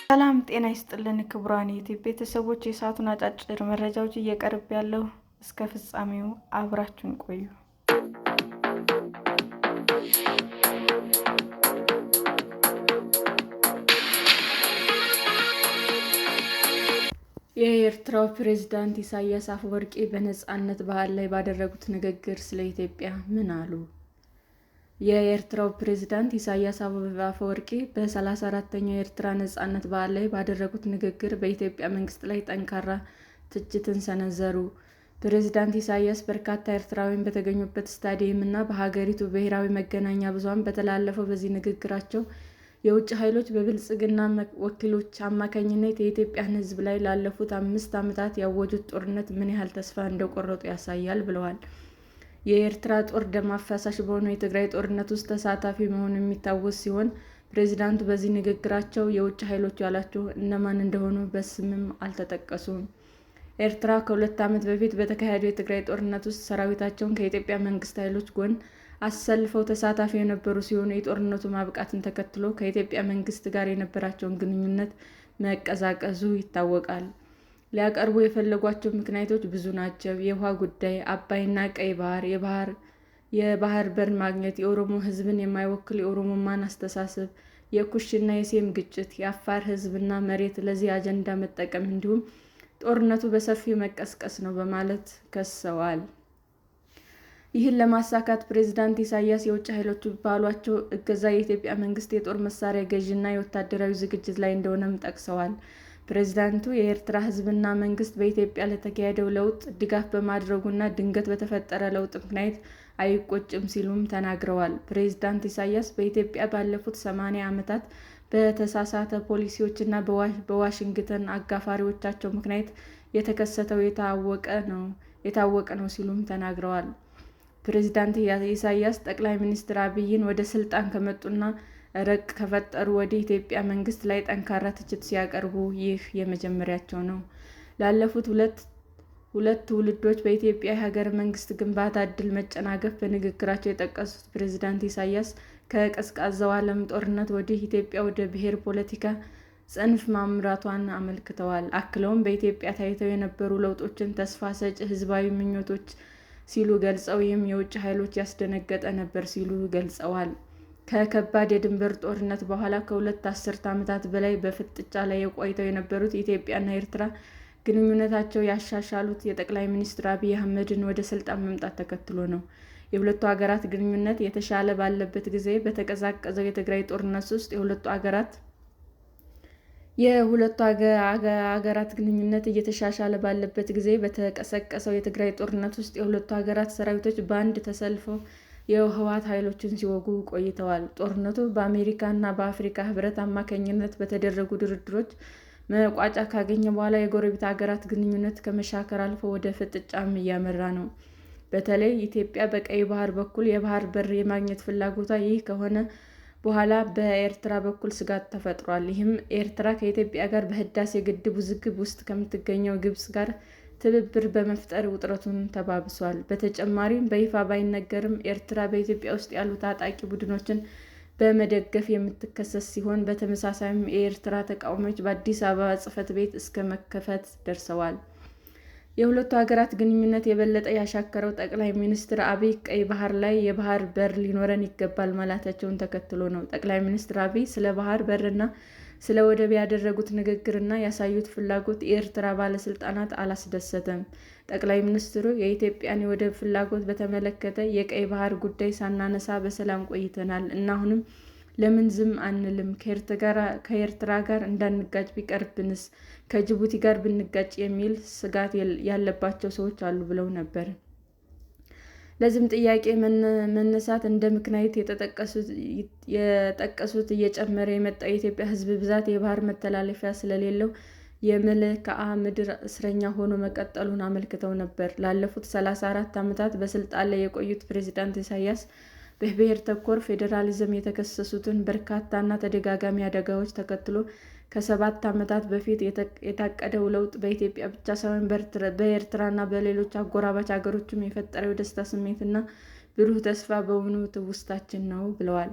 ሰላም ጤና ይስጥልን ክቡራን የዩቲዩብ ቤተሰቦች፣ የሰዓቱን አጫጭር መረጃዎች እየቀርብ ያለው እስከ ፍጻሜው አብራችሁን ቆዩ። የኤርትራው ፕሬዝዳንት ኢሳያስ አፈወርቂ በነፃነት በዓል ላይ ባደረጉት ንግግር ስለ ኢትዮጵያ ምን አሉ? የኤርትራው ፕሬዝዳንት ኢሳያስ አፈወርቂ በ34ኛው የኤርትራ ነፃነት በዓል ላይ ባደረጉት ንግግር በኢትዮጵያ መንግስት ላይ ጠንካራ ትችትን ሰነዘሩ። ፕሬዝዳንት ኢሳያስ በርካታ ኤርትራውያን በተገኙበት ስታዲየም እና በሀገሪቱ ብሔራዊ መገናኛ ብዙኃን በተላለፈው በዚህ ንግግራቸው የውጭ ኃይሎች በብልጽግና ወኪሎች አማካኝነት የኢትዮጵያን ሕዝብ ላይ ላለፉት 5 ዓመታት ያወጁት ጦርነት ምን ያህል ተስፋ እንደቆረጡ ያሳያል ብለዋል። የኤርትራ ጦር ደም አፋሳሽ በሆነው የትግራይ ጦርነት ውስጥ ተሳታፊ መሆኑ የሚታወስ ሲሆን፣ ፕሬዝዳንቱ በዚህ ንግግራቸው የውጭ ኃይሎች ያሏቸው እነማን እንደሆኑ በስምም አልጠቀሱም። ኤርትራ ከ2 ዓመት በፊት በተካሄደው የትግራይ ጦርነት ውስጥ ሰራዊታቸውን ከኢትዮጵያ መንግስት ኃይሎች ጎን አሰልፈው ተሳታፊ የነበሩ ሲሆኑ፣ የጦርነቱ ማብቃትን ተከትሎ ከኢትዮጵያ መንግስት ጋር የነበራቸውን ግንኙነት መቀዛቀዙ ይታወቃል። ሊያቀርቡ የፈለጓቸው ምክንያቶች ብዙ ናቸው። የውሃ ጉዳይ፣ አባይና ቀይ ባህር፣ የባህር በር ማግኘት፣ የኦሮሞ ሕዝብን የማይወክል የኦሮሞማን አስተሳሰብ፣ የኩሽና የሴም ግጭት፣ የአፋር ሕዝብና መሬት ለዚህ አጀንዳ መጠቀም እንዲሁም ጦርነቱ በሰፊው መቀስቀስ ነው በማለት ከሰዋል። ይህን ለማሳካት ፕሬዝዳንት ኢሳያስ የውጭ ኃይሎች ባሏቸው እገዛ የኢትዮጵያ መንግስት የጦር መሳሪያ ግዥና የወታደራዊ ዝግጅት ላይ እንደሆነም ጠቅሰዋል። ፕሬዝዳንቱ የኤርትራ ሕዝብና መንግስት በኢትዮጵያ ለተካሄደው ለውጥ ድጋፍ በማድረጉና ድንገት በተፈጠረ ለውጥ ምክንያት አይቆጭም ሲሉም ተናግረዋል። ፕሬዝዳንት ኢሳያስ በኢትዮጵያ ባለፉት 80 ዓመታት በተሳሳተ ፖሊሲዎችና በዋሽንግተን አጋፋሪዎቻቸው ምክንያት የተከሰተው የታወቀ ነው ሲሉም ተናግረዋል። ፕሬዝዳንት ኢሳያስ ጠቅላይ ሚኒስትር አብይን ወደ ስልጣን ከመጡና ረቅ ከፈጠሩ ወዲህ ኢትዮጵያ መንግስት ላይ ጠንካራ ትችት ሲያቀርቡ ይህ የመጀመሪያቸው ነው። ላለፉት ሁለት ትውልዶች በኢትዮጵያ የሀገረ መንግስት ግንባታ ዕድል መጨናገፍ በንግግራቸው የጠቀሱት ፕሬዝዳንት ኢሳያስ ከቀዝቃዛው ዓለም ጦርነት ወዲህ ኢትዮጵያ ወደ ብሔር ፖለቲካ ጽንፍ ማምራቷን አመልክተዋል። አክለውም በኢትዮጵያ ታይተው የነበሩ ለውጦችን ተስፋ ሰጪ ህዝባዊ ምኞቶች ሲሉ ገልጸው ይህም የውጭ ኃይሎች ያስደነገጠ ነበር ሲሉ ገልጸዋል። ከከባድ የድንበር ጦርነት በኋላ ከ2 አስርት ዓመታት በላይ በፍጥጫ ላይ ቆይተው የነበሩት ኢትዮጵያና ኤርትራ ግንኙነታቸው ያሻሻሉት የጠቅላይ ሚኒስትር አብይ አህመድን ወደ ስልጣን መምጣት ተከትሎ ነው። የሁለቱ ሀገራት ግንኙነት የተሻለ ባለበት ጊዜ በተቀዛቀዘው የትግራይ ጦርነት ውስጥ የሁለቱ ሀገራት ግንኙነት እየተሻሻለ ባለበት ጊዜ በተቀሰቀሰው የትግራይ ጦርነት ውስጥ የሁለቱ ሀገራት ሰራዊቶች በአንድ ተሰልፈው የህወሓት ኃይሎችን ሲወጉ ቆይተዋል። ጦርነቱ በአሜሪካ እና በአፍሪካ ህብረት አማካኝነት በተደረጉ ድርድሮች መቋጫ ካገኘ በኋላ የጎረቤት ሀገራት ግንኙነት ከመሻከር አልፎ ወደ ፍጥጫም እያመራ ነው። በተለይ ኢትዮጵያ በቀይ ባህር በኩል የባህር በር የማግኘት ፍላጎቷ ይህ ከሆነ በኋላ በኤርትራ በኩል ስጋት ተፈጥሯል። ይህም ኤርትራ ከኢትዮጵያ ጋር በህዳሴ ግድብ ውዝግብ ውስጥ ከምትገኘው ግብጽ ጋር ትብብር በመፍጠር ውጥረቱን ተባብሷል። በተጨማሪም በይፋ ባይነገርም ኤርትራ በኢትዮጵያ ውስጥ ያሉ ታጣቂ ቡድኖችን በመደገፍ የምትከሰስ ሲሆን፣ በተመሳሳይም የኤርትራ ተቃዋሚዎች በአዲስ አበባ ጽሕፈት ቤት እስከ መክፈት ደርሰዋል። የሁለቱ ሀገራት ግንኙነት የበለጠ ያሻከረው ጠቅላይ ሚኒስትር አብይ ቀይ ባህር ላይ የባህር በር ሊኖረን ይገባል ማለታቸውን ተከትሎ ነው። ጠቅላይ ሚኒስትር አብይ ስለ ባህር በርና ስለ ወደብ ያደረጉት ንግግርና ያሳዩት ፍላጎት የኤርትራ ባለስልጣናት አላስደሰተም። ጠቅላይ ሚኒስትሩ የኢትዮጵያን የወደብ ፍላጎት በተመለከተ የቀይ ባህር ጉዳይ ሳናነሳ በሰላም ቆይተናል እና አሁንም ለምን ዝም አንልም? ከኤርትራ ጋር እንዳንጋጭ ቢቀርብንስ? ከጅቡቲ ጋር ብንጋጭ የሚል ስጋት ያለባቸው ሰዎች አሉ ብለው ነበር። ለዚህም ጥያቄ መነሳት እንደ ምክንያት የጠቀሱት እየጨመረ የመጣው የኢትዮጵያ ሕዝብ ብዛት የባህር መተላለፊያ ስለሌለው የመልክዓ ምድር እስረኛ ሆኖ መቀጠሉን አመልክተው ነበር። ላለፉት 34 ዓመታት በስልጣን ላይ የቆዩት ፕሬዝዳንት ኢሳያስ በብሔር ተኮር ፌዴራሊዝም የተከሰሱትን በርካታና ተደጋጋሚ አደጋዎች ተከትሎ ከ7 ዓመታት በፊት የታቀደው ለውጥ በኢትዮጵያ ብቻ ሳይሆን በኤርትራና በሌሎች አጎራባች ሀገሮችም የፈጠረው የደስታ ስሜትና ብሩህ ተስፋ በእውኑ ትውስታችን ነው ብለዋል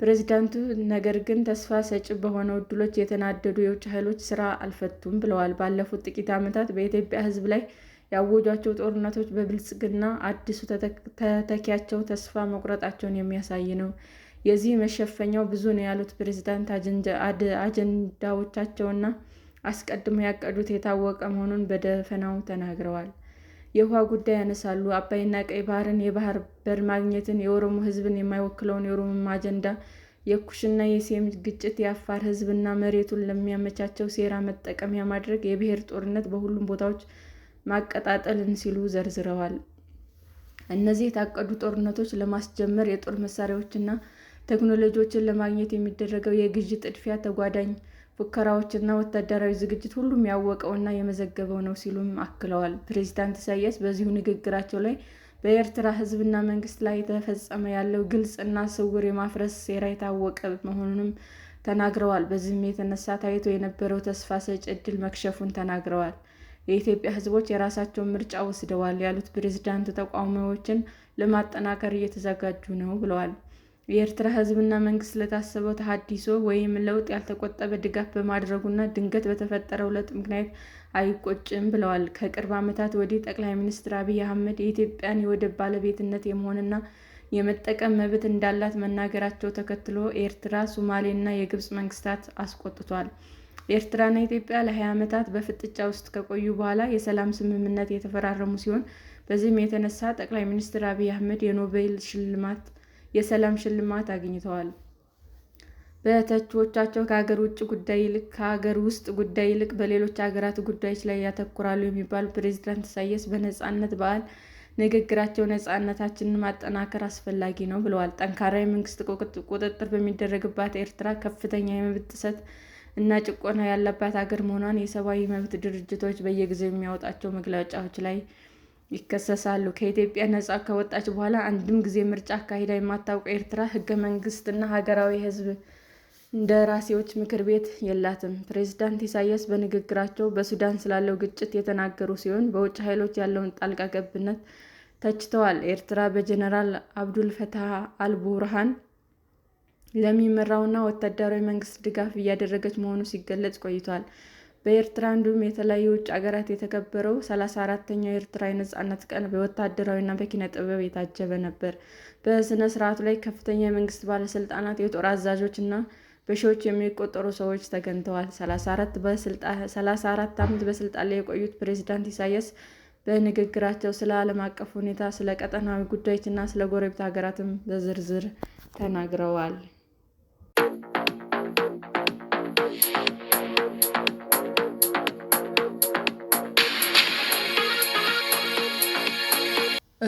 ፕሬዝዳንቱ። ነገር ግን ተስፋ ሰጪ በሆነው ዕድሎች የተናደዱ የውጭ ኃይሎች ስራ አልፈቱም ብለዋል። ባለፉት ጥቂት ዓመታት በኢትዮጵያ ሕዝብ ላይ ያወጇቸው ጦርነቶች በብልጽግና አዲሱ ተተኪያቸው ተስፋ መቁረጣቸውን የሚያሳይ ነው። የዚህ መሸፈኛው ብዙ ነው ያሉት ፕሬዝዳንት አጀንዳዎቻቸውና አስቀድመው ያቀዱት የታወቀ መሆኑን በደፈናው ተናግረዋል። የውሃ ጉዳይ ያነሳሉ። አባይና ቀይ ባህርን፣ የባህር በር ማግኘትን፣ የኦሮሞ ሕዝብን የማይወክለውን የኦሮሞማ አጀንዳ፣ የኩሽና የሴም ግጭት፣ የአፋር ሕዝብና መሬቱን ለሚያመቻቸው ሴራ መጠቀሚያ ማድረግ፣ የብሔር ጦርነት በሁሉም ቦታዎች ማቀጣጠልን ሲሉ ዘርዝረዋል። እነዚህ የታቀዱ ጦርነቶች ለማስጀመር የጦር መሳሪያዎችና ቴክኖሎጂዎችን ለማግኘት የሚደረገው የግዢ ጥድፊያ፣ ተጓዳኝ ፉከራዎችና ወታደራዊ ዝግጅት ሁሉም ያወቀውና የመዘገበው ነው ሲሉም አክለዋል። ፕሬዝዳንት ኢሳያስ በዚሁ ንግግራቸው ላይ በኤርትራ ሕዝብና መንግስት ላይ የተፈጸመ ያለው ግልጽ እና ስውር የማፍረስ ሴራ የታወቀ መሆኑንም ተናግረዋል። በዚህም የተነሳ ታይቶ የነበረው ተስፋ ሰጪ ዕድል መክሸፉን ተናግረዋል። የኢትዮጵያ ሕዝቦች የራሳቸውን ምርጫ ወስደዋል ያሉት ፕሬዝዳንቱ ተቃዋሚዎችን ለማጠናከር እየተዘጋጁ ነው ብለዋል። የኤርትራ ሕዝብና መንግስት ለታሰበው ተሃድሶ ወይም ለውጥ ያልተቆጠበ ድጋፍ በማድረጉና ድንገት በተፈጠረው ለውጥ ምክንያት አይቆጭም ብለዋል። ከቅርብ ዓመታት ወዲህ ጠቅላይ ሚኒስትር አብይ አህመድ የኢትዮጵያን የወደብ ባለቤትነት የመሆንና የመጠቀም መብት እንዳላት መናገራቸው ተከትሎ ኤርትራ፣ ሶማሌና የግብጽ መንግስታት አስቆጥቷል። ኤርትራና ኢትዮጵያ ለ20 ዓመታት በፍጥጫ ውስጥ ከቆዩ በኋላ የሰላም ስምምነት የተፈራረሙ ሲሆን በዚህም የተነሳ ጠቅላይ ሚኒስትር አብይ አህመድ የኖቤል የሰላም ሽልማት አግኝተዋል። በተቺዎቻቸው ከሀገር ውስጥ ጉዳይ ይልቅ በሌሎች ሀገራት ጉዳዮች ላይ ያተኩራሉ የሚባሉት ፕሬዝዳንት ኢሳያስ በነፃነት በዓል ንግግራቸው ነፃነታችንን ማጠናከር አስፈላጊ ነው ብለዋል። ጠንካራ የመንግስት ቁጥጥር በሚደረግባት ኤርትራ ከፍተኛ የመብት ጥሰት እና ጭቆና ያለባት ሀገር መሆኗን የሰብአዊ መብት ድርጅቶች በየጊዜው የሚያወጣቸው መግለጫዎች ላይ ይከሰሳሉ። ከኢትዮጵያ ነፃ ከወጣች በኋላ አንድም ጊዜ ምርጫ አካሂዳ የማታውቀው ኤርትራ ሕገ መንግስትና ሀገራዊ የሕዝብ እንደራሴዎች ምክር ቤት የላትም። ፕሬዝዳንት ኢሳያስ በንግግራቸው በሱዳን ስላለው ግጭት የተናገሩ ሲሆን በውጭ ኃይሎች ያለውን ጣልቃ ገብነት ተችተዋል። ኤርትራ በጀነራል አብዱልፈታህ አልቡርሃን ለሚመራውና ወታደራዊ መንግስት ድጋፍ እያደረገች መሆኑ ሲገለጽ ቆይቷል። በኤርትራ እንዲሁም የተለያዩ የውጭ ሀገራት የተከበረው 34ኛው የኤርትራ የነፃነት ቀን በወታደራዊና በኪነ ጥበብ የታጀበ ነበር። በሥነ ሥርዓቱ ላይ ከፍተኛ የመንግስት ባለስልጣናት፣ የጦር አዛዦች እና በሺዎች የሚቆጠሩ ሰዎች ተገኝተዋል። 34 ዓመት በስልጣን ላይ የቆዩት ፕሬዝዳንት ኢሳያስ በንግግራቸው ስለ ዓለም አቀፍ ሁኔታ፣ ስለ ቀጠናዊ ጉዳዮች እና ስለ ጎረቤት ሀገራትም በዝርዝር ተናግረዋል።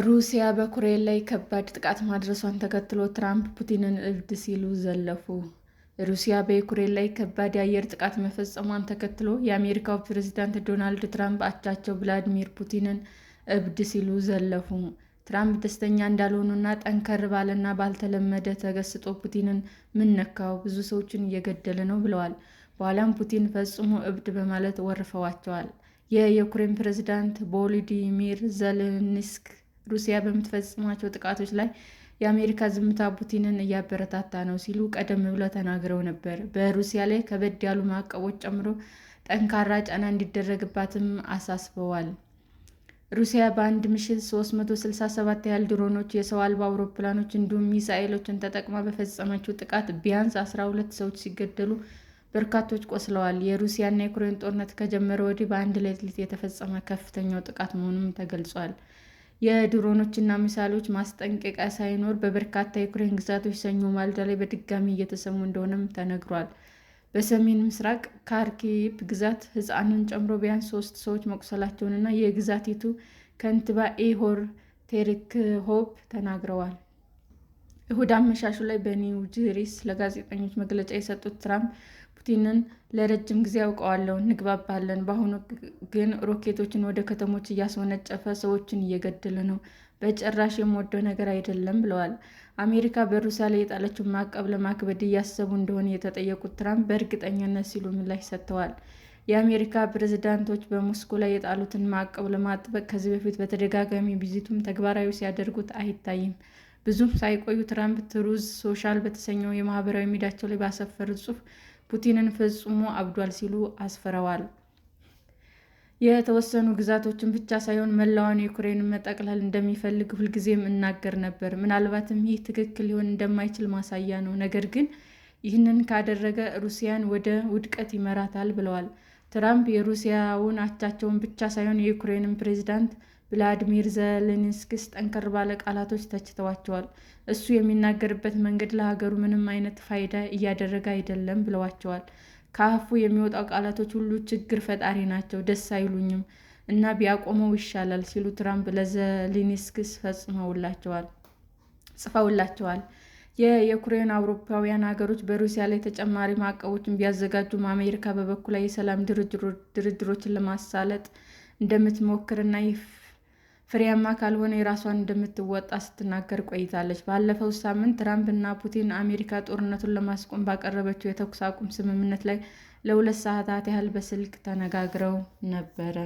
ሩሲያ በዩክሬን ላይ ከባድ ጥቃት ማድረሷን ተከትሎ ትራምፕ ፑቲንን እብድ ሲሉ ዘለፉ። ሩሲያ በዩክሬን ላይ ከባድ የአየር ጥቃት መፈጸሟን ተከትሎ የአሜሪካው ፕሬዝዳንት ዶናልድ ትራምፕ አቻቸው ቭላዲሚር ፑቲንን እብድ ሲሉ ዘለፉ። ትራምፕ ደስተኛ እንዳልሆኑና ጠንከር ባለና ባልተለመደ ተገስጦ ፑቲንን ምን ነካው? ብዙ ሰዎችን እየገደለ ነው ብለዋል። በኋላም ፑቲን ፈጽሞ እብድ በማለት ወርፈዋቸዋል። የዩክሬን ፕሬዝዳንት ቮሎዲሚር ዜሌንስኪ ሩሲያ በምትፈጽማቸው ጥቃቶች ላይ የአሜሪካ ዝምታ ፑቲንን እያበረታታ ነው ሲሉ ቀደም ብለው ተናግረው ነበር። በሩሲያ ላይ ከበድ ያሉ ማዕቀቦች ጨምሮ ጠንካራ ጫና እንዲደረግባትም አሳስበዋል። ሩሲያ በአንድ ምሽት 367 ያህል ድሮኖች፣ የሰው አልባ አውሮፕላኖች እንዲሁም ሚሳኤሎችን ተጠቅማ በፈጸመችው ጥቃት ቢያንስ 12 ሰዎች ሲገደሉ በርካቶች ቆስለዋል። የሩሲያና የዩክሬን ጦርነት ከጀመረ ወዲህ በአንድ ሌሊት የተፈጸመ ከፍተኛው ጥቃት መሆኑም ተገልጿል። የድሮኖችና ሚሳይሎች ማስጠንቀቂያ ሳይኖር በበርካታ የዩክሬን ግዛቶች ሰኞ ማለዳ ላይ በድጋሚ እየተሰሙ እንደሆነም ተነግሯል። በሰሜን ምስራቅ ካርኪቭ ግዛት ሕፃንን ጨምሮ ቢያንስ 3 ሰዎች መቁሰላቸውንና የግዛቲቱ ከንቲባ ኢሆር ቴርክሆፕ ተናግረዋል። እሁድ አመሻሹ ላይ በኒው ጀርሲ ለጋዜጠኞች መግለጫ የሰጡት ትራምፕ ፑቲንን ለረጅም ጊዜ አውቀዋለሁ፣ እንግባባለን። በአሁኑ ግን ሮኬቶችን ወደ ከተሞች እያስወነጨፈ ሰዎችን እየገደለ ነው። በጭራሽ የምወደው ነገር አይደለም ብለዋል። አሜሪካ በሩሲያ ላይ የጣለችውን ማዕቀብ ለማክበድ እያሰቡ እንደሆነ የተጠየቁት ትራምፕ በእርግጠኝነት ሲሉ ምላሽ ሰጥተዋል። የአሜሪካ ፕሬዝዳንቶች በሞስኮ ላይ የጣሉትን ማዕቀብ ለማጥበቅ ከዚህ በፊት በተደጋጋሚ ቢዝቱም ተግባራዊ ሲያደርጉት አይታይም። ብዙም ሳይቆዩ ትራምፕ ትሩዝ ሶሻል በተሰኘው የማህበራዊ ሚዲያቸው ላይ ባሰፈሩት ጽሑፍ ፑቲንን ፈጽሞ አብዷል ሲሉ አስፍረዋል። የተወሰኑ ግዛቶችን ብቻ ሳይሆን መላዋን ዩክሬንን መጠቅለል እንደሚፈልግ ሁልጊዜም እናገር ነበር። ምናልባትም ይህ ትክክል ሊሆን እንደማይችል ማሳያ ነው። ነገር ግን ይህንን ካደረገ ሩሲያን ወደ ውድቀት ይመራታል ብለዋል። ትራምፕ የሩሲያውን አቻቸውን ብቻ ሳይሆን የዩክሬንን ፕሬዝዳንት ቭላዲሚር ዜሌንስኪን ጠንከር ባለ ቃላቶች ተችተዋቸዋል። እሱ የሚናገርበት መንገድ ለሀገሩ ምንም አይነት ፋይዳ እያደረገ አይደለም ብለዋቸዋል። ከአፉ የሚወጣው ቃላቶች ሁሉ ችግር ፈጣሪ ናቸው፣ ደስ አይሉኝም እና ቢያቆመው ይሻላል ሲሉ ትራምፕ ለዜሌንስኪ ጽፈውላቸዋል። የዩክሬን አውሮፓውያን ሀገሮች በሩሲያ ላይ ተጨማሪ ማዕቀቦችን ቢያዘጋጁም አሜሪካ በበኩሏ የሰላም ድርድሮችን ለማሳለጥ እንደምትሞክርና ፍሬያማ ካልሆነ የራሷን እንደምትወጣ ስትናገር ቆይታለች። ባለፈው ሳምንት ትራምፕ እና ፑቲን አሜሪካ ጦርነቱን ለማስቆም ባቀረበችው የተኩስ አቁም ስምምነት ላይ ለ2 ሰዓታት ያህል በስልክ ተነጋግረው ነበር።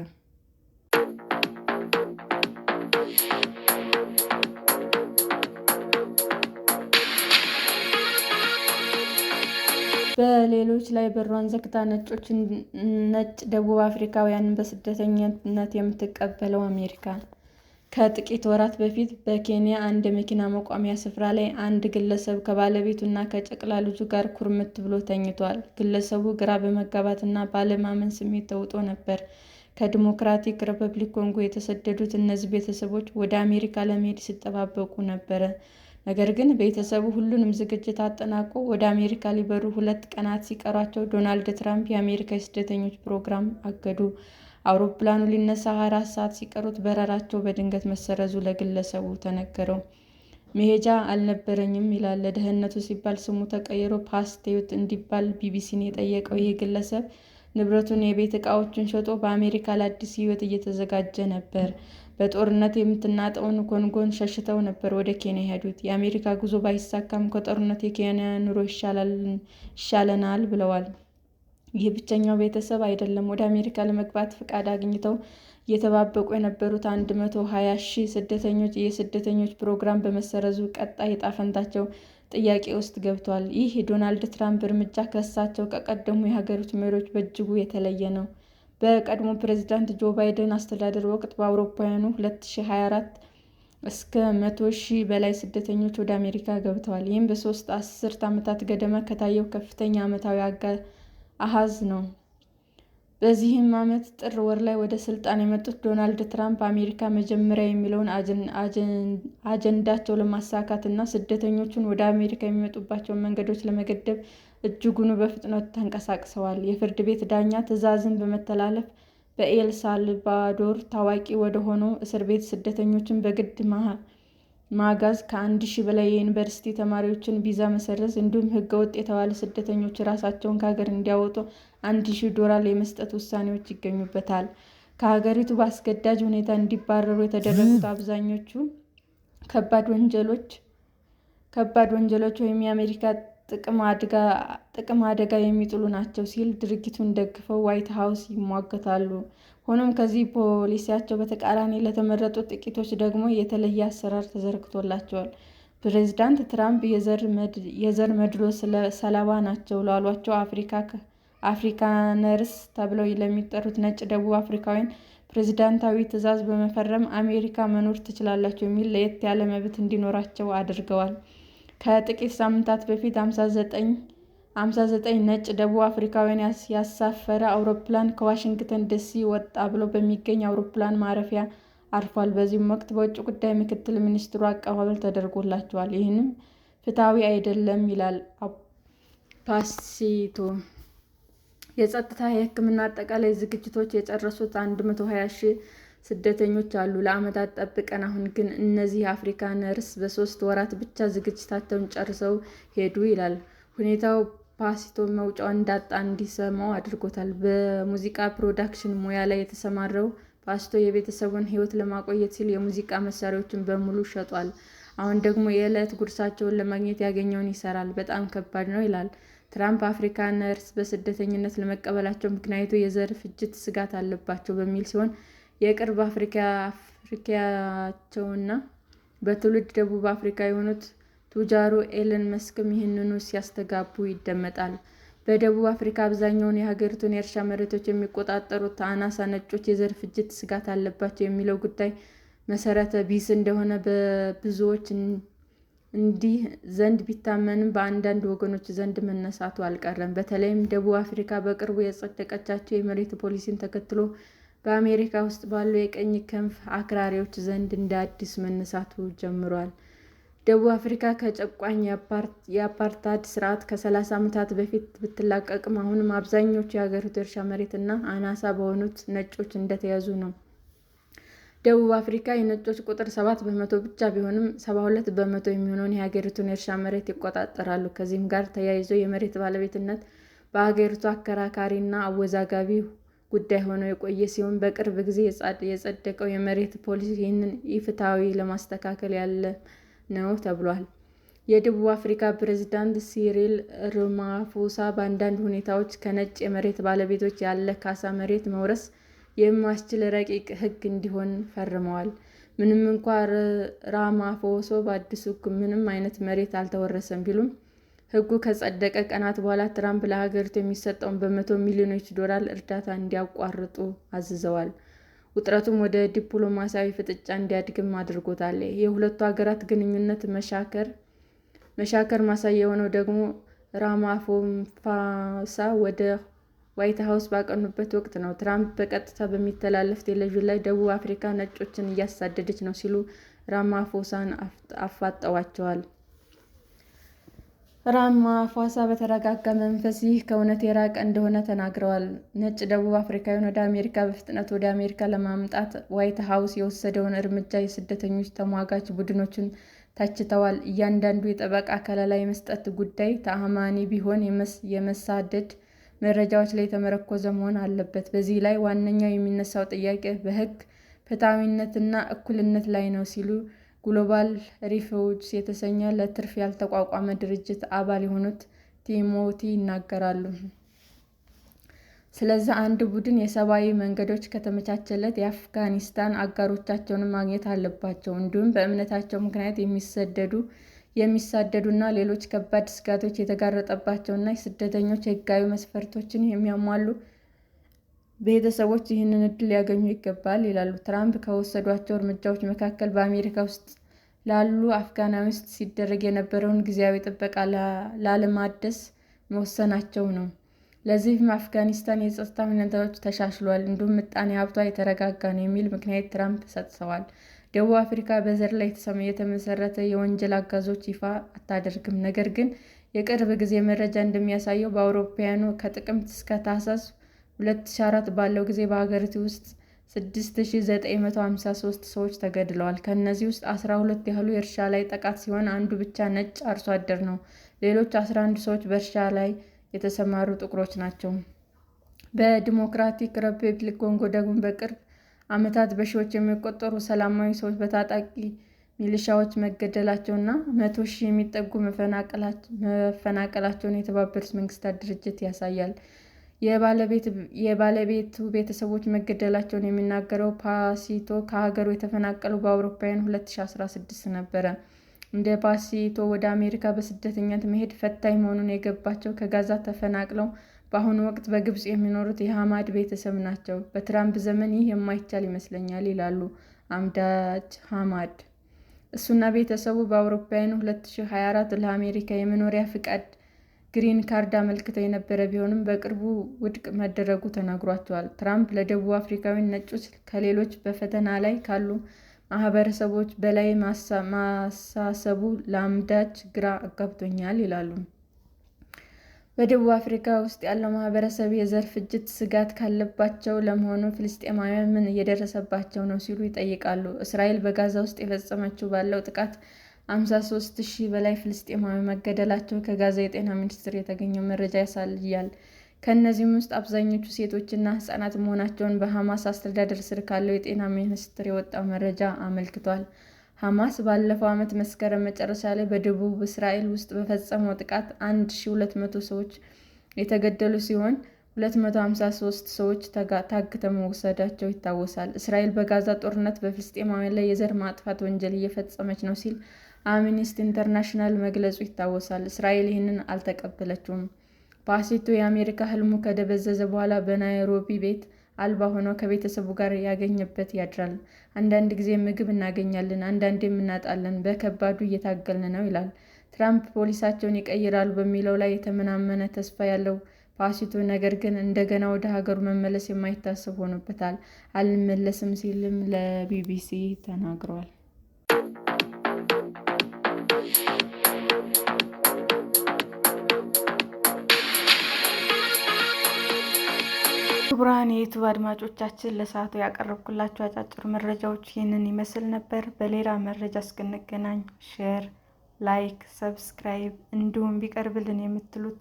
በሌሎች ላይ በሯን ዘግታ ነጭ ደቡብ አፍሪካውያንን በስደተኝነት የምትቀበለው አሜሪካ ከጥቂት ወራት በፊት በኬንያ አንድ የመኪና መቆሚያ ስፍራ ላይ አንድ ግለሰብ ከባለቤቱ እና ከጨቅላ ልጁ ጋር ኩርምት ብሎ ተኝቷል። ግለሰቡ ግራ በመጋባትና ባለማመን ስሜት ተውጦ ነበር። ከዲሞክራቲክ ሪፐብሊክ ኮንጎ የተሰደዱት እነዚህ ቤተሰቦች ወደ አሜሪካ ለመሄድ ሲጠባበቁ ነበር። ነገር ግን ቤተሰቡ ሁሉንም ዝግጅት አጠናቆ ወደ አሜሪካ ሊበሩ 2 ቀናት ሲቀሯቸው ዶናልድ ትራምፕ የአሜሪካ የስደተኞች ፕሮግራም አገዱ። አውሮፕላኑ ሊነሳ 24 ሰዓት ሲቀሩት በረራቸው በድንገት መሰረዙ ለግለሰቡ ተነገረው። መሄጃ አልነበረኝም ይላል። ለደህንነቱ ሲባል ስሙ ተቀይሮ ፓስቴውት እንዲባል ቢቢሲን የጠየቀው ይህ ግለሰብ ንብረቱን፣ የቤት ዕቃዎችን ሸጦ በአሜሪካ ለአዲስ ሕይወት እየተዘጋጀ ነበር። በጦርነት የምትናጠውን ኮንጎን ሸሽተው ነበር ወደ ኬንያ የሄዱት። የአሜሪካ ጉዞ ባይሳካም ከጦርነት የኬንያ ኑሮ ይሻለናል ብለዋል። ይህ ብቸኛው ቤተሰብ አይደለም። ወደ አሜሪካ ለመግባት ፍቃድ አግኝተው እየተጠባበቁ የነበሩት 120,000 ስደተኞች የስደተኞች ፕሮግራም በመሰረዙ ቀጣይ ዕጣ ፈንታቸው ጥያቄ ውስጥ ገብቷል። ይህ የዶናልድ ትራምፕ እርምጃ ከእሳቸው ከቀደሙ የሀገሪቱ መሪዎች በእጅጉ የተለየ ነው። በቀድሞ ፕሬዝዳንት ጆ ባይደን አስተዳደር ወቅት በአውሮፓውያኑ 2024 እስከ 100,000 በላይ ስደተኞች ወደ አሜሪካ ገብተዋል። ይህም በ3 አስርት ዓመታት ገደማ ከታየው ከፍተኛ ዓመታዊ አሃዝ ነው። በዚህም ዓመት ጥር ወር ላይ ወደ ስልጣን የመጡት ዶናልድ ትራምፕ አሜሪካ መጀመሪያ የሚለውን አጀንዳቸውን ለማሳካት እና ስደተኞቹን ወደ አሜሪካ የሚመጡባቸውን መንገዶች ለመገደብ እጅጉን በፍጥነት ተንቀሳቅሰዋል። የፍርድ ቤት ዳኛ ትዕዛዝን በመተላለፍ በኤል ሳልቫዶር ታዋቂ ወደ ሆነው እስር ቤት ስደተኞችን በግድ ማጋዝ፣ ከ1,000 በላይ የዩኒቨርሲቲ ተማሪዎችን ቪዛ መሰረዝ እንዲሁም ሕገወጥ የተባሉ ስደተኞች ራሳቸውን ከሀገር እንዲያወጡ $1,000 የመስጠት ውሳኔዎች ይገኙበታል። ከሀገሪቱ በአስገዳጅ ሁኔታ እንዲባረሩ የተደረጉት አብዛኞቹ ከባድ ወንጀሎች ወይም የአሜሪካ ጥቅም አደጋ የሚጥሉ ናቸው ሲል ድርጊቱን ደግፈው ዋይት ሀውስ ይሟገታሉ። ሆኖም ከዚህ ፖሊሲያቸው በተቃራኒ ለተመረጡት ጥቂቶች ደግሞ የተለየ አሰራር ተዘርግቶላቸዋል። ፕሬዝዳንት ትራምፕ የዘር መድሎ ሰለባ ናቸው ላሏቸው አፍሪካነርስ ተብለው ለሚጠሩት ነጭ ደቡብ አፍሪካውያን ፕሬዝዳንታዊ ትዕዛዝ በመፈረም አሜሪካ መኖር ትችላላችሁ የሚል ለየት ያለ መብት እንዲኖራቸው አድርገዋል። ከጥቂት ሳምንታት በፊት 59 ነጭ ደቡብ አፍሪካውያን ያሳፈረ አውሮፕላን ከዋሽንግተን ዲሲ ወጣ ብሎ በሚገኝ አውሮፕላን ማረፊያ አርፏል። በዚህም ወቅት በውጭ ጉዳይ ምክትል ሚኒስትሩ አቀባበል ተደርጎላቸዋል። ይህም ፍትሐዊ አይደለም ይላል ፓሲቶ። የጸጥታ፣ የሕክምና አጠቃላይ ዝግጅቶች የጨረሱት 120,000 ስደተኞች አሉ ለዓመታት ጠብቀን፣ አሁን ግን እነዚህ አፍሪካነርስ በ3 ወራት ብቻ ዝግጅታቸውን ጨርሰው ሄዱ ይላል። ሁኔታው ፓሲቶ መውጫውን እንዳጣ እንዲሰማው አድርጎታል። በሙዚቃ ፕሮዳክሽን ሙያ ላይ የተሰማራው ፓሲቶ የቤተሰቡን ሕይወት ለማቆየት ሲል የሙዚቃ መሳሪያዎችን በሙሉ ሸጧል። አሁን ደግሞ የዕለት ጉርሳቸውን ለማግኘት ያገኘውን ይሰራል። በጣም ከባድ ነው ይላል። ትራምፕ አፍሪካነርስ በስደተኝነት ለመቀበላቸው ምክንያቱ የዘር ፍጅት ስጋት አለባቸው በሚል ሲሆን፣ የቅርብ አፍሪካያቸውና በትውልድ ደቡብ አፍሪካ የሆኑት ቱጃሩ ኤለን መስክም ይህንኑ ሲያስተጋቡ ይደመጣል። በደቡብ አፍሪካ አብዛኛውን የሀገሪቱን የእርሻ መሬቶች የሚቆጣጠሩት አናሳ ነጮች የዘር ፍጅት ስጋት አለባቸው የሚለው ጉዳይ መሰረተ ቢስ እንደሆነ በብዙዎች ዘንድ ቢታመንም በአንዳንድ ወገኖች ዘንድ መነሳቱ አልቀረም። በተለይም ደቡብ አፍሪካ በቅርቡ የጸደቀቻቸው የመሬት ፖሊሲን ተከትሎ በአሜሪካ ውስጥ ባሉ የቀኝ ክንፍ አክራሪዎች ዘንድ እንደ አዲስ መነሳቱ ጀምሯል። ደቡብ አፍሪካ ከጨቋኝ የአፓርታይድ ስርዓት ከ30 ዓመታት በፊት ብትላቀቅም አሁንም አብዛኞቹ የሀገሪቱ የእርሻ መሬትና አናሳ በሆኑት ነጮች እንደተያዙ ነው። ደቡብ አፍሪካ የነጮች ቁጥር 7 በመቶ ብቻ ቢሆንም 72 በመቶ የሚሆነውን የሀገሪቱን የእርሻ መሬት ይቆጣጠራሉ። ከዚህም ጋር ተያይዞ የመሬት ባለቤትነት በሀገሪቱ አከራካሪና አወዛጋቢ ጉዳይ ሆኖ የቆየ ሲሆን፣ በቅርብ ጊዜ የጸደቀው የመሬት ፖሊሲ ይህንን ኢፍትሐዊ ለማስተካከል ያለመ ነው ተብሏል። የደቡብ አፍሪካ ፕሬዝዳንት ሲሪል ራማፎሳ በአንዳንድ ሁኔታዎች ከነጭ የመሬት ባለቤቶች ያለ ካሳ መሬት መውረስ የሚያስችል ረቂቅ ሕግ እንዲሆን ፈርመዋል። ምንም እንኳ ራማፎሳ በአዲሱ ሕግ ምንም አይነት መሬት አልተወረሰም ቢሉም፣ ሕጉ ከጸደቀ ቀናት በኋላ ትራምፕ ለሀገሪቱ የሚሰጠውን በመቶ ሚሊዮኖች ዶላር እርዳታ እንዲያቋርጡ አዝዘዋል። ውጥረቱም ወደ ዲፕሎማሲያዊ ፍጥጫ እንዲያድግም አድርጎታል። የሁለቱ ሀገራት ግንኙነት መሻከር ማሳያ የሆነው ደግሞ ራማፎሳ ወደ ዋይት ሀውስ ባቀኑበት ወቅት ነው። ትራምፕ በቀጥታ በሚተላለፍ ቴሌቪዥን ላይ ደቡብ አፍሪካ ነጮችን እያሳደደች ነው ሲሉ ራማፎሳን አፋጠዋቸዋል። ራማፎሳ በተረጋጋ መንፈስ ይህ ከእውነት የራቀ እንደሆነ ተናግረዋል። ነጭ ደቡብ አፍሪካውያን ወደ አሜሪካ በፍጥነት ወደ አሜሪካ ለማምጣት ዋይት ሀውስ የወሰደውን እርምጃ የስደተኞች ተሟጋች ቡድኖችን ተችተዋል። እያንዳንዱ የጠበቃ ከለላ የመስጠት ጉዳይ ተአማኒ ቢሆን የመሳደድ መረጃዎች ላይ የተመረኮዘ መሆን አለበት። በዚህ ላይ ዋነኛው የሚነሳው ጥያቄ በሕግ ፍትሐዊነትና እኩልነት ላይ ነው ሲሉ ግሎባል ሪፉጂስ የተሰኘ ለትርፍ ያልተቋቋመ ድርጅት አባል የሆኑት ቲሞቲ ይናገራሉ። ስለዚህ አንድ ቡድን የሰብአዊ መንገዶች ከተመቻቸለት የአፍጋኒስታን አጋሮቻቸውን ማግኘት አለባቸው። እንዲሁም በእምነታቸው ምክንያት የሚሳደዱና ሌሎች ከባድ ስጋቶች የተጋረጠባቸውና የስደተኞች ሕጋዊ መስፈርቶችን የሚያሟሉ ቤተሰቦች ይህንን ዕድል ሊያገኙ ይገባል ይላሉ። ትራምፕ ከወሰዷቸው እርምጃዎች መካከል በአሜሪካ ውስጥ ላሉ አፍጋናውያን ሲደረግ የነበረውን ጊዜያዊ ጥበቃ ላለማደስ መወሰናቸው ነው። ለዚህም አፍጋኒስታን የጸጥታ ሁኔታዎች ተሻሽሏል፣ እንዲሁም ምጣኔ ሀብቷ የተረጋጋ ነው የሚል ምክንያት ትራምፕ ሰጥተዋል። ደቡብ አፍሪካ በዘር ላይ የተመሰረተ የወንጀል አጋዞች ይፋ አታደርግም። ነገር ግን የቅርብ ጊዜ መረጃ እንደሚያሳየው በአውሮፓውያኑ ከጥቅምት እስከ ታህሳስ 2004 ባለው ጊዜ በሀገሪቱ ውስጥ 6953 ሰዎች ተገድለዋል። ከእነዚህ ውስጥ 12 ያህሉ የእርሻ ላይ ጥቃት ሲሆን አንዱ ብቻ ነጭ አርሶ አደር ነው። ሌሎች 11 ሰዎች በእርሻ ላይ የተሰማሩ ጥቁሮች ናቸው። በዲሞክራቲክ ሪፐብሊክ ኮንጎ ደግሞ በቅርብ ዓመታት በሺዎች የሚቆጠሩ ሰላማዊ ሰዎች በታጣቂ ሚሊሻዎች መገደላቸውና 100,000 የሚጠጉ መፈናቀላቸውን የተባበሩት መንግስታት ድርጅት ያሳያል። የባለቤቱ ቤተሰቦች መገደላቸውን የሚናገረው ፓሲቶ ከሀገሩ የተፈናቀለው በአውሮፓውያን 2016 ነበረ። እንደ ፓሲቶ ወደ አሜሪካ በስደተኝነት መሄድ ፈታኝ መሆኑን የገባቸው ከጋዛ ተፈናቅለው በአሁኑ ወቅት በግብጽ የሚኖሩት የሐማድ ቤተሰብ ናቸው። በትራምፕ ዘመን ይህ የማይቻል ይመስለኛል ይላሉ አምዳጅ ሐማድ። እሱና ቤተሰቡ በአውሮፓውያኑ 2024 ለአሜሪካ የመኖሪያ ፍቃድ ግሪን ካርድ አመልክተው የነበረ ቢሆንም በቅርቡ ውድቅ መደረጉ ተነግሯቸዋል። ትራምፕ ለደቡብ አፍሪካውያን ነጮች ከሌሎች በፈተና ላይ ካሉ ማህበረሰቦች በላይ ማሳሰቡ ለአምዳጅ ግራ አጋብቶኛል ይላሉ። በደቡብ አፍሪካ ውስጥ ያለው ማህበረሰብ የዘር ፍጅት ስጋት ካለባቸው ለመሆኑ ፍልስጤማውያን ምን እየደረሰባቸው ነው ሲሉ ይጠይቃሉ። እስራኤል በጋዛ ውስጥ የፈጸመችው ባለው ጥቃት 53,000 በላይ ፍልስጤማውያን መገደላቸው ከጋዛ የጤና ሚኒስቴር የተገኘው መረጃ ያሳያል። ከእነዚህም ውስጥ አብዛኞቹ ሴቶችና ሕፃናት መሆናቸውን በሐማስ አስተዳደር ስር ካለው የጤና ሚኒስቴር የወጣው መረጃ አመልክቷል። ሐማስ ባለፈው ዓመት መስከረም መጨረሻ ላይ በደቡብ እስራኤል ውስጥ በፈጸመው ጥቃት 1200 ሰዎች የተገደሉ ሲሆን 253 ሰዎች ታግተው መወሰዳቸው ይታወሳል። እስራኤል በጋዛ ጦርነት በፍልስጤማውያን ላይ የዘር ማጥፋት ወንጀል እየፈጸመች ነው ሲል አምነስቲ ኢንተርናሽናል መግለጹ ይታወሳል። እስራኤል ይህንን አልተቀበለችውም። ፓሲቶ የአሜሪካ ህልሙ ከደበዘዘ በኋላ በናይሮቢ ቤት አልባ ሆኖ ከቤተሰቡ ጋር ያገኘበት ያድራል። አንዳንድ ጊዜ ምግብ እናገኛለን፣ አንዳንዴም እናጣለን። በከባዱ እየታገልን ነው ይላል። ትራምፕ ፖሊሲያቸውን ይቀይራሉ በሚለው ላይ የተመናመነ ተስፋ ያለው ፓሲቶ፣ ነገር ግን እንደገና ወደ ሀገሩ መመለስ የማይታሰብ ሆኖበታል። አልመለስም ሲልም ለቢቢሲ ተናግሯል። ክቡራን የዩቱብ አድማጮቻችን ለሰዓቱ ያቀረብኩላችሁ አጫጭር መረጃዎች ይህንን ይመስል ነበር። በሌላ መረጃ እስክንገናኝ ሼር፣ ላይክ፣ ሰብስክራይብ እንዲሁም ቢቀርብልን የምትሉት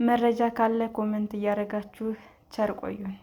መረጃ ካለ ኮመንት እያደረጋችሁ ቸር ቆዩን።